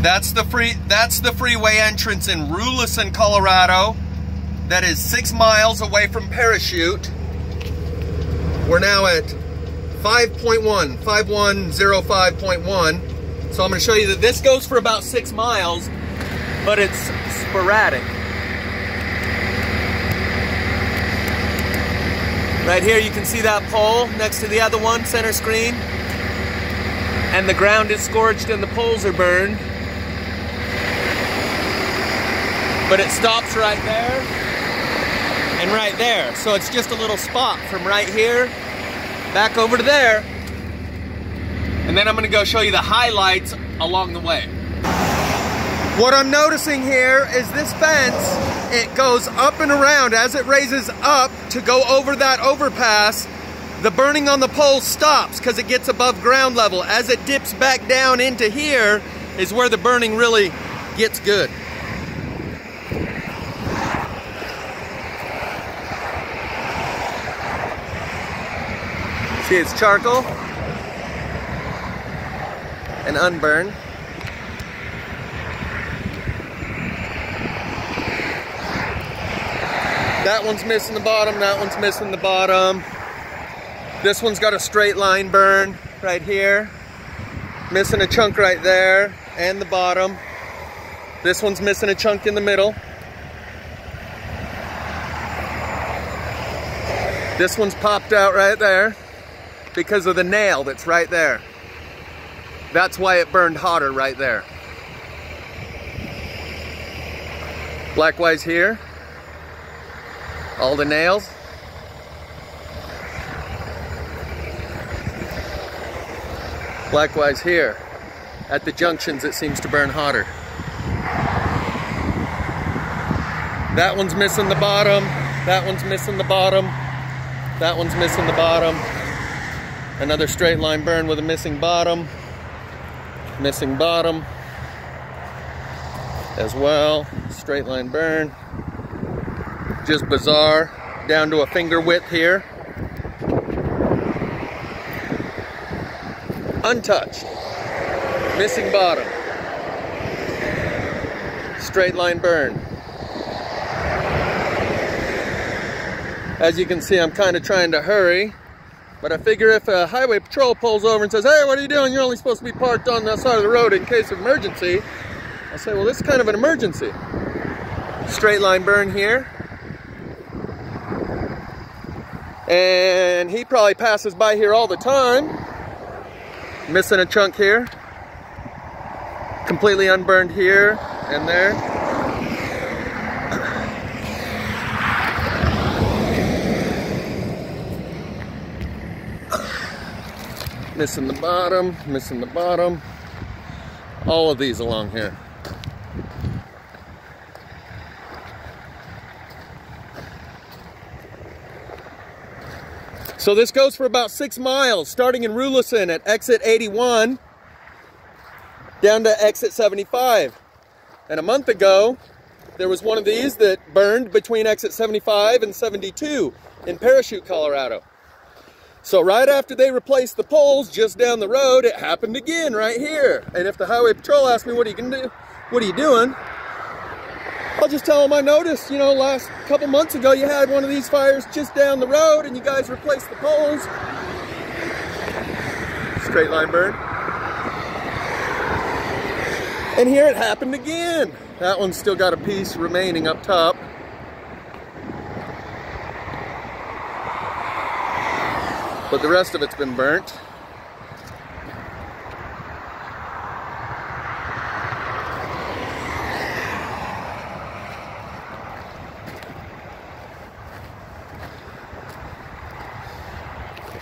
That's the freeway entrance in Rulison, Colorado. That is 6 miles away from Parachute. We're now at 5105.1. So I'm going to show you that this goes for about 6 miles, but it's sporadic. Right here you can see that pole next to the other one, center screen. And the ground is scorched and the poles are burned. But it stops right there and right there. So it's just a little spot from right here back over to there. And then I'm going to go show you the highlights along the way. What I'm noticing here is this fence, it goes up and around. As it raises up to go over that overpass, the burning on the pole stops because it gets above ground level. As it dips back down into here is where the burning really gets good. See, it's charcoal and unburned. That one's missing the bottom, that one's missing the bottom. This one's got a straight line burn right here. Missing a chunk right there, and the bottom. This one's missing a chunk in the middle. This one's popped out right there because of the nail that's right there. That's why it burned hotter right there. Likewise here. All the nails. Likewise here. At the junctions it seems to burn hotter. That one's missing the bottom. That one's missing the bottom. That one's missing the bottom. Another straight line burn with a missing bottom. Missing bottom as well. Straight line burn. Just bizarre, down to a finger width here. Untouched. Missing bottom. Straight line burn. As you can see, I'm kind of trying to hurry, but I figure if a highway patrol pulls over and says, "Hey, what are you doing? You're only supposed to be parked on that side of the road in case of emergency," I'll say, well, this is kind of an emergency. Straight line burn here. And he probably passes by here all the time. Missing a chunk here. Completely unburned here and there. Missing the bottom, missing the bottom. All of these along here. So this goes for about 6 miles, starting in Rulison at exit 81, down to exit 75. And a month ago, there was one of these that burned between exit 75 and 72 in Parachute, Colorado. So right after they replaced the poles just down the road, it happened again right here. And if the highway patrol asks me, what are you gonna do? What are you doing? I'll just tell them I noticed, you know, last couple months ago you had one of these fires just down the road and you guys replaced the poles. Straight line burn. And here it happened again. That one's still got a piece remaining up top. But the rest of it's been burnt.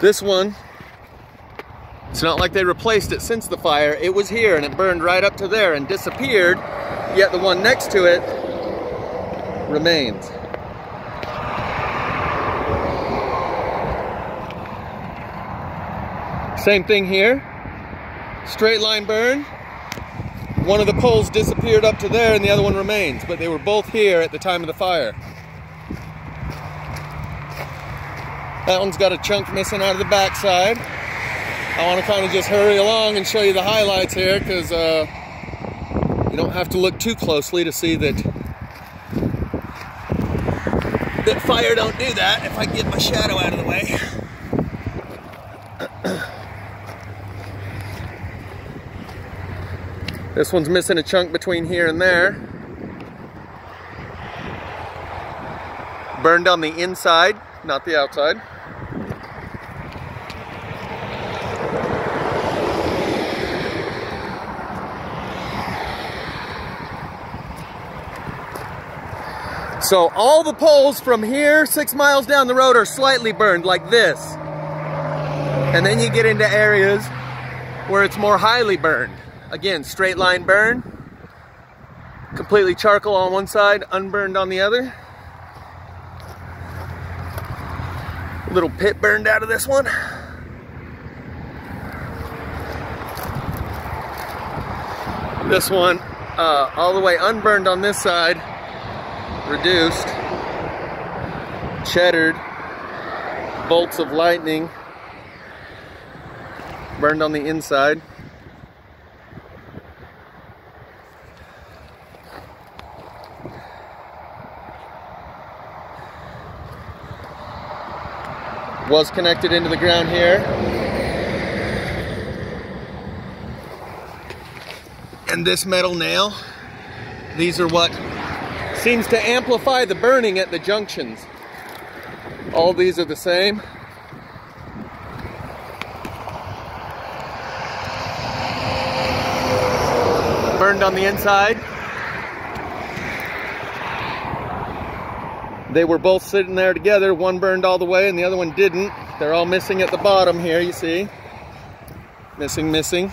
This one, it's not like they replaced it since the fire. It was here and it burned right up to there and disappeared, yet the one next to it remains. Same thing here. Straight line burn. One of the poles disappeared up to there and the other one remains, but they were both here at the time of the fire. That one's got a chunk missing out of the backside. I want to kind of just hurry along and show you the highlights here because don't have to look too closely to see that fire don't do that if I get my shadow out of the way. This one's missing a chunk between here and there. Burned on the inside, not the outside. So all the poles from here 6 miles down the road are slightly burned like this. And then you get into areas where it's more highly burned. Again, straight line burn. Completely charcoal on one side, unburned on the other. A little pit burned out of this one. This one, all the way unburned on this side. Reduced, cheddared, bolts of lightning, burned on the inside. Was connected into the ground here. And this metal nail, these are what seems to amplify the burning at the junctions. All these are the same. Burned on the inside. They were both sitting there together. One burned all the way and the other one didn't. They're all missing at the bottom here, you see. Missing, missing,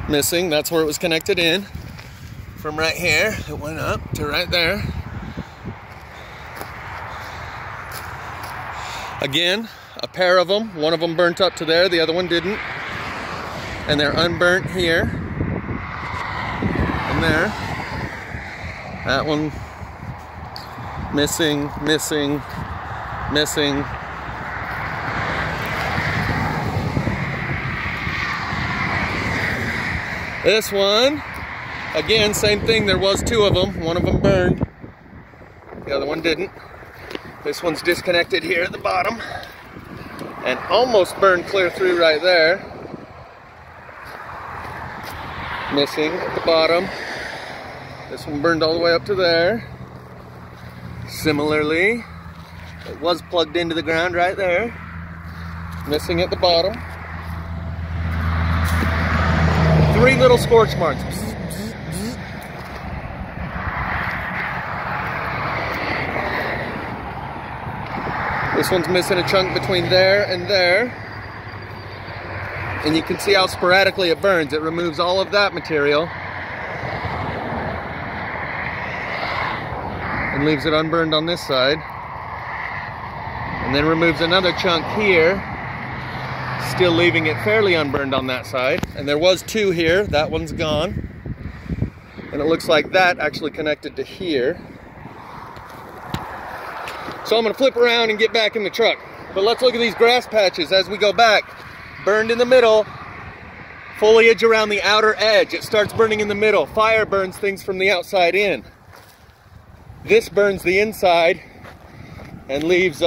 missing. That's where it was connected in. From right here, it went up to right there. Again, a pair of them. One of them burnt up to there, the other one didn't. And they're unburnt here. And there. That one missing, missing, missing. This one, again, same thing. There was two of them. One of them burned. The other one didn't. This one's disconnected here at the bottom and almost burned clear through right there. Missing at the bottom. This one burned all the way up to there. Similarly, it was plugged into the ground right there. Missing at the bottom. 3 little scorch marks. This one's missing a chunk between there and there. And you can see how sporadically it burns. It removes all of that material and leaves it unburned on this side. And then removes another chunk here, still leaving it fairly unburned on that side. And there was 2 here. That one's gone. And it looks like that actually connected to here. So I'm going to flip around and get back in the truck. But let's look at these grass patches as we go back. Burned in the middle, foliage around the outer edge. It starts burning in the middle. Fire burns things from the outside in. This burns the inside and leaves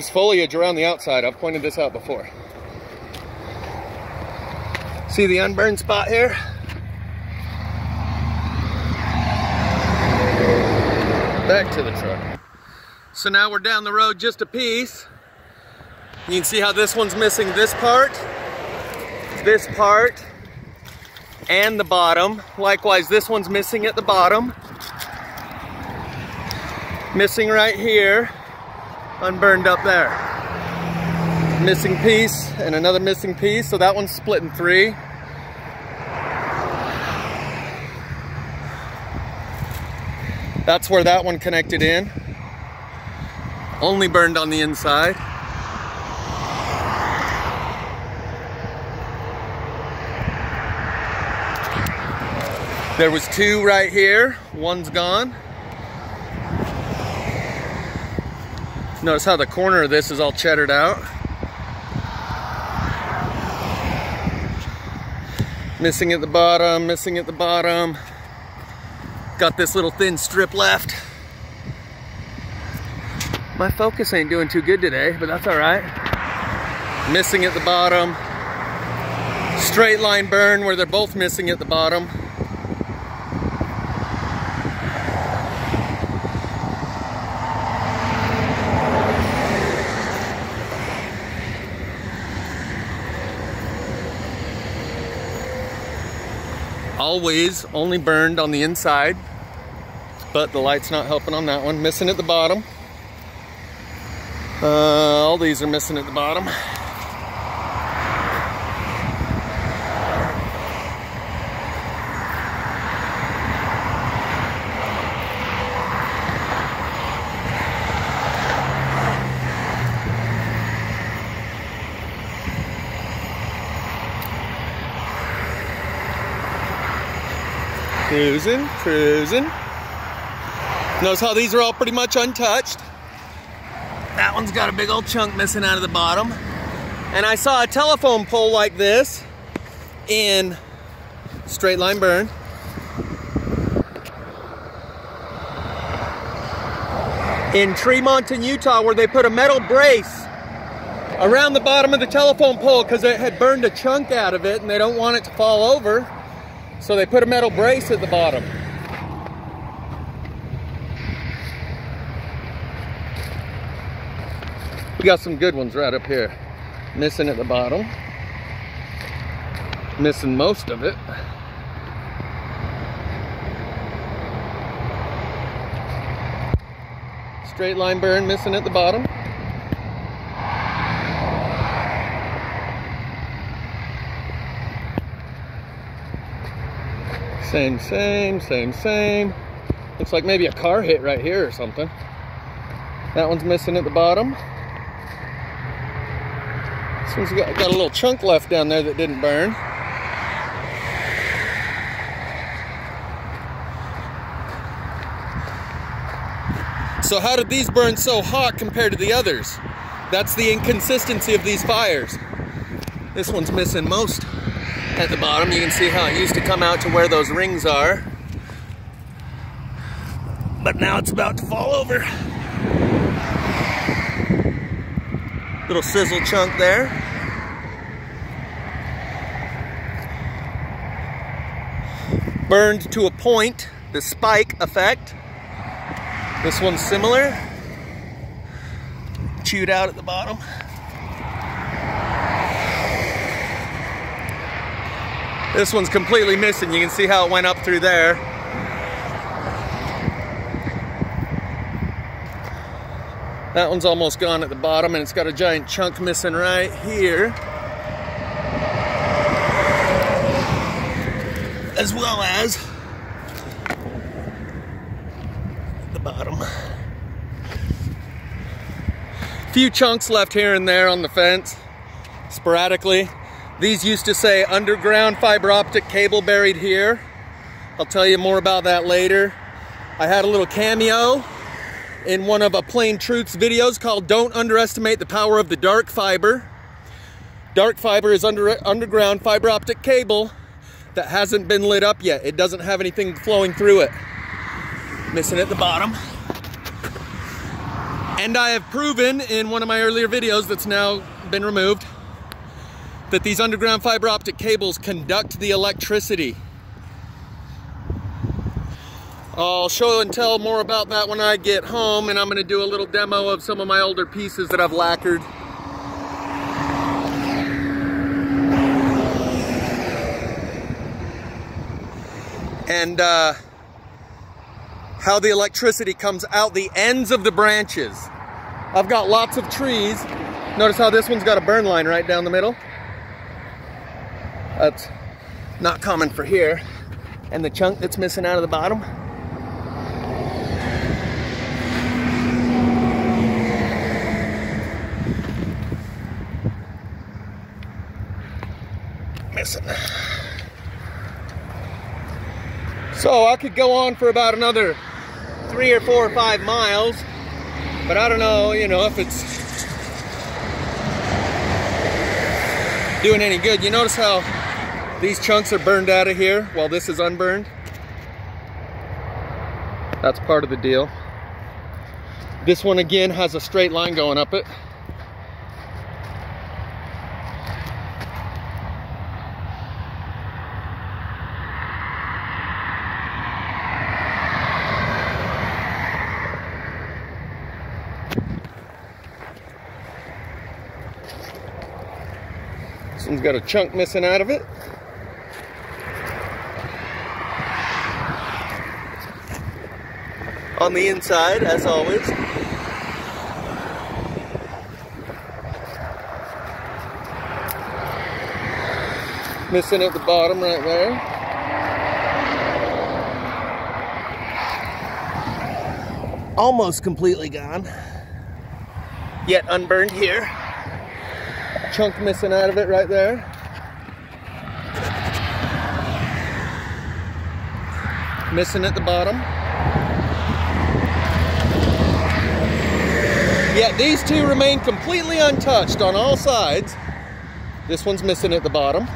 foliage around the outside. I've pointed this out before. See the unburned spot here? Back to the truck. So now we're down the road just a piece. You can see how this one's missing this part, and the bottom. Likewise, this one's missing at the bottom. Missing right here, unburned up there. Missing piece and another missing piece, so that one's split in 3. That's where that one connected in. Only burned on the inside. There was 2 right here. One's gone. Notice how the corner of this is all cheddared out. Missing at the bottom, missing at the bottom. Got this little thin strip left. My focus ain't doing too good today, but that's all right. Missing at the bottom. Straight line burn where they're both missing at the bottom. Always only burned on the inside, but the light's not helping on that one. Missing at the bottom. All these are missing at the bottom. Cruising, cruising. Notice how these are all pretty much untouched. That one's got a big old chunk missing out of the bottom. And I saw a telephone pole like this in straight line burn. In Tremont in Utah, where they put a metal brace around the bottom of the telephone pole because it had burned a chunk out of it and they don't want it to fall over. So they put a metal brace at the bottom. We got some good ones right up here. Missing at the bottom. Missing most of it. Straight line burn missing at the bottom. Same, same, same, same. Looks like maybe a car hit right here or something. That one's missing at the bottom. This one's got a little chunk left down there that didn't burn. So how did these burn so hot compared to the others? That's the inconsistency of these fires. This one's missing most at the bottom. You can see how it used to come out to where those rings are. But now it's about to fall over. Little sizzle chunk there. Burned to a point, the spike effect. This one's similar. Chewed out at the bottom. This one's completely missing. You can see how it went up through there. That one's almost gone at the bottom, and it's got a giant chunk missing right here. As well as the bottom. A few chunks left here and there on the fence, sporadically. These used to say underground fiber optic cable buried here. I'll tell you more about that later. I had a little cameo in one of a Plain Truth's videos called Don't Underestimate the Power of the Dark Fiber. Dark fiber is underground fiber optic cable that hasn't been lit up yet. It doesn't have anything flowing through it. Missing at the bottom. And I have proven in one of my earlier videos that's now been removed that these underground fiber optic cables conduct the electricity. I'll show and tell more about that when I get home, and I'm gonna do a little demo of some of my older pieces that I've lacquered. And how the electricity comes out the ends of the branches. I've got lots of trees. Notice how this one's got a burn line right down the middle. That's not common for here. And the chunk that's missing out of the bottom. Missing. So I could go on for about another 3 or 4 or 5 miles, but I don't know, you know, if it's doing any good. You notice how These chunks are burned out of here while this is unburned. That's part of the deal. This one again has a straight line going up it. This one's got a chunk missing out of it. On the inside, as always. Missing at the bottom right there. Almost completely gone. Yet unburned here. Chunk missing out of it right there. Missing at the bottom. Yet these two remain completely untouched on all sides. This one's missing at the bottom.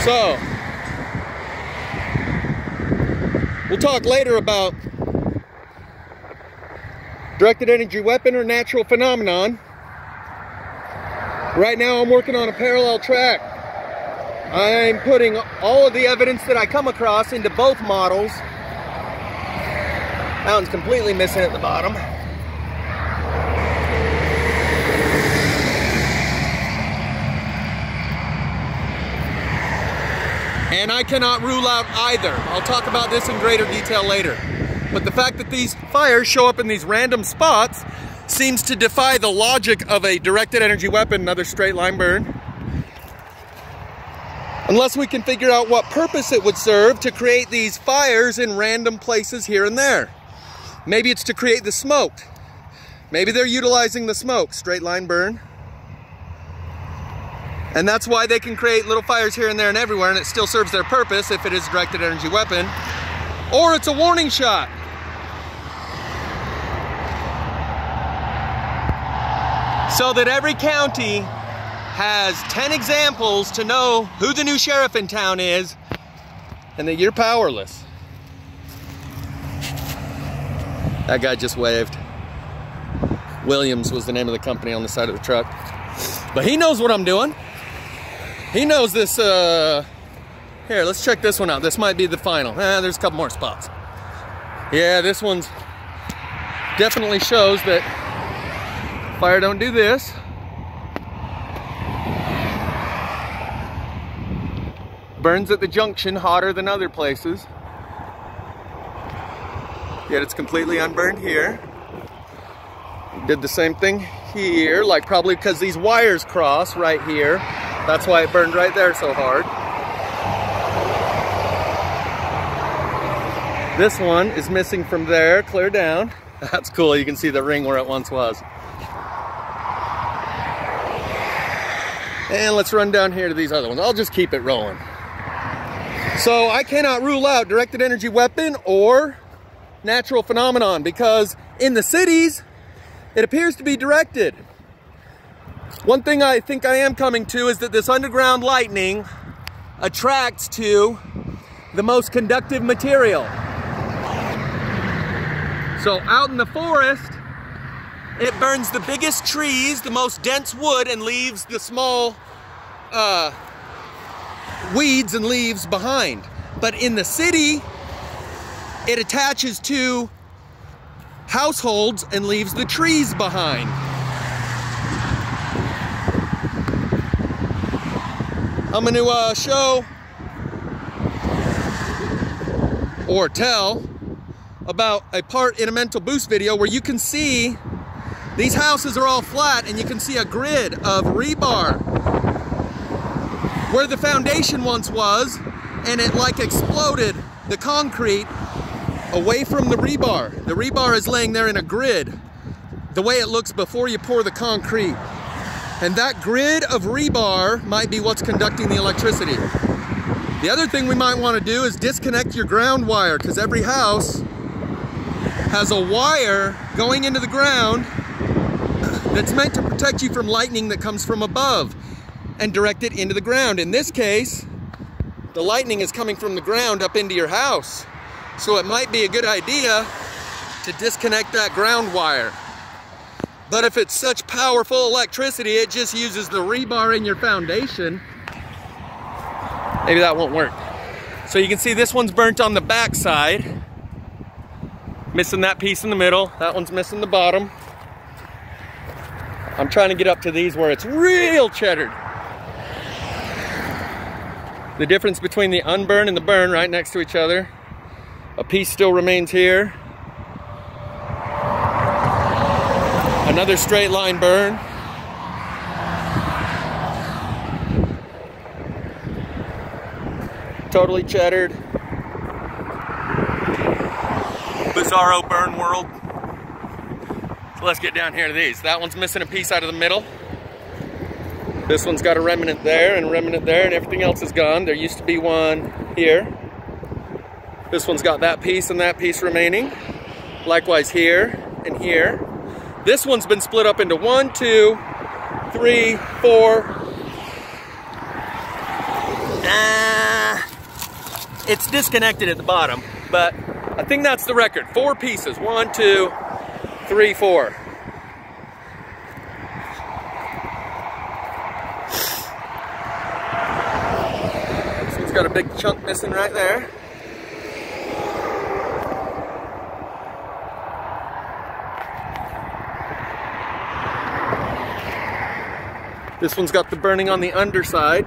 So, we'll talk later about directed energy weapon or natural phenomenon. Right now I'm working on a parallel track. I'm putting all of the evidence that I come across into both models. That one's completely missing at the bottom. And I cannot rule out either. I'll talk about this in greater detail later. But the fact that these fires show up in these random spots seems to defy the logic of a directed energy weapon, another straight line burn. Unless we can figure out what purpose it would serve to create these fires in random places here and there. Maybe it's to create the smoke. Maybe they're utilizing the smoke, straight line burn. And that's why they can create little fires here and there and everywhere, and it still serves their purpose if it is a directed energy weapon. Or it's a warning shot. So that every county has 10 examples to know who the new sheriff in town is, and that you're powerless. That guy just waved. Williams was the name of the company on the side of the truck. But he knows what I'm doing. He knows this, here, let's check this one out. This might be the final. There's a couple more spots. Yeah, this one's definitely shows that fire don't do this. Burns at the junction hotter than other places. Yet it's completely unburned here. Did the same thing here, like probably because these wires cross right here. That's why it burned right there so hard. This one is missing from there, clear down. That's cool, you can see the ring where it once was. And let's run down here to these other ones. I'll just keep it rolling. So I cannot rule out directed energy weapon or natural phenomenon because in the cities, it appears to be directed. One thing I think I am coming to is that this underground lightning attracts to the most conductive material. So out in the forest, it burns the biggest trees, the most dense wood, and leaves the small weeds and leaves behind. But in the city, it attaches to households and leaves the trees behind. I'm going to show or tell about a part in a mental boost video where you can see these houses are all flat and you can see a grid of rebar where the foundation once was, and it like exploded the concrete away from the rebar. The rebar is laying there in a grid, the way it looks before you pour the concrete. And that grid of rebar might be what's conducting the electricity. The other thing we might want to do is disconnect your ground wire, because every house has a wire going into the ground that's meant to protect you from lightning that comes from above and direct it into the ground. In this case, the lightning is coming from the ground up into your house. So it might be a good idea to disconnect that ground wire. But if it's such powerful electricity, it just uses the rebar in your foundation, maybe that won't work. So you can see this one's burnt on the back side, missing that piece in the middle. That one's missing the bottom. I'm trying to get up to these where it's real cheddared. The difference between the unburn and the burn right next to each other. A piece still remains here. Another straight line burn. Totally cheddared. Bizarro burn world. So let's get down here to these. That one's missing a piece out of the middle. This one's got a remnant there and a remnant there, and everything else is gone. There used to be one here. This one's got that piece and that piece remaining. Likewise here and here. This one's been split up into 1, 2, 3, 4. It's disconnected at the bottom, but I think that's the record. 4 pieces. 1, 2, 3, 4. This one's got a big chunk missing right there. This one's got the burning on the underside.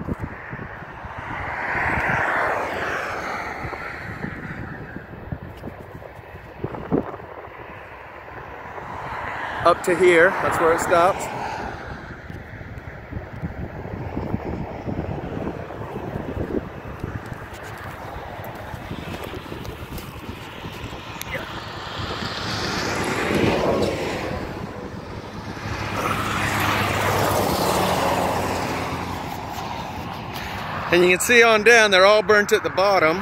Up to here, that's where it stops. And you can see on down, they're all burnt at the bottom.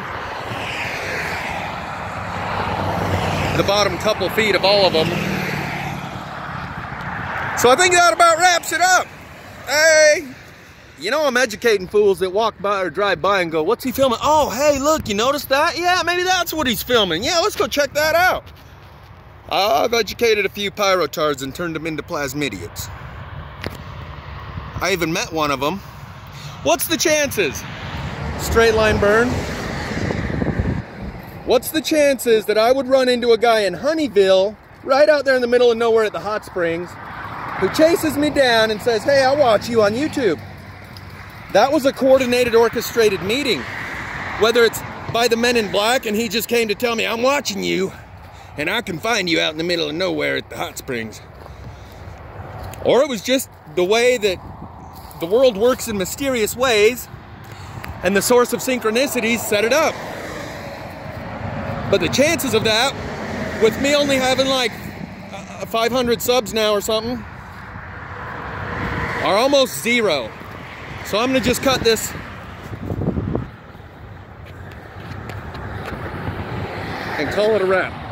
The bottom couple feet of all of them. So I think that about wraps it up. Hey, you know I'm educating fools that walk by or drive by and go, what's he filming? Oh, hey, look, you noticed that? Yeah, maybe that's what he's filming. Yeah, let's go check that out. I've educated a few pyrotards and turned them into plasmidians. I even met one of them. What's the chances? Straight line burn. What's the chances that I would run into a guy in Honeyville, right out there in the middle of nowhere at the hot springs, who chases me down and says, hey, I'll watch you on YouTube? That was a coordinated, orchestrated meeting. Whether it's by the men in black and he just came to tell me, I'm watching you and I can find you out in the middle of nowhere at the hot springs. Or it was just the way that the world works in mysterious ways and the source of synchronicities set it up. But the chances of that, with me only having like 500 subs now or something, are almost zero. So I'm gonna just cut this and call it a wrap.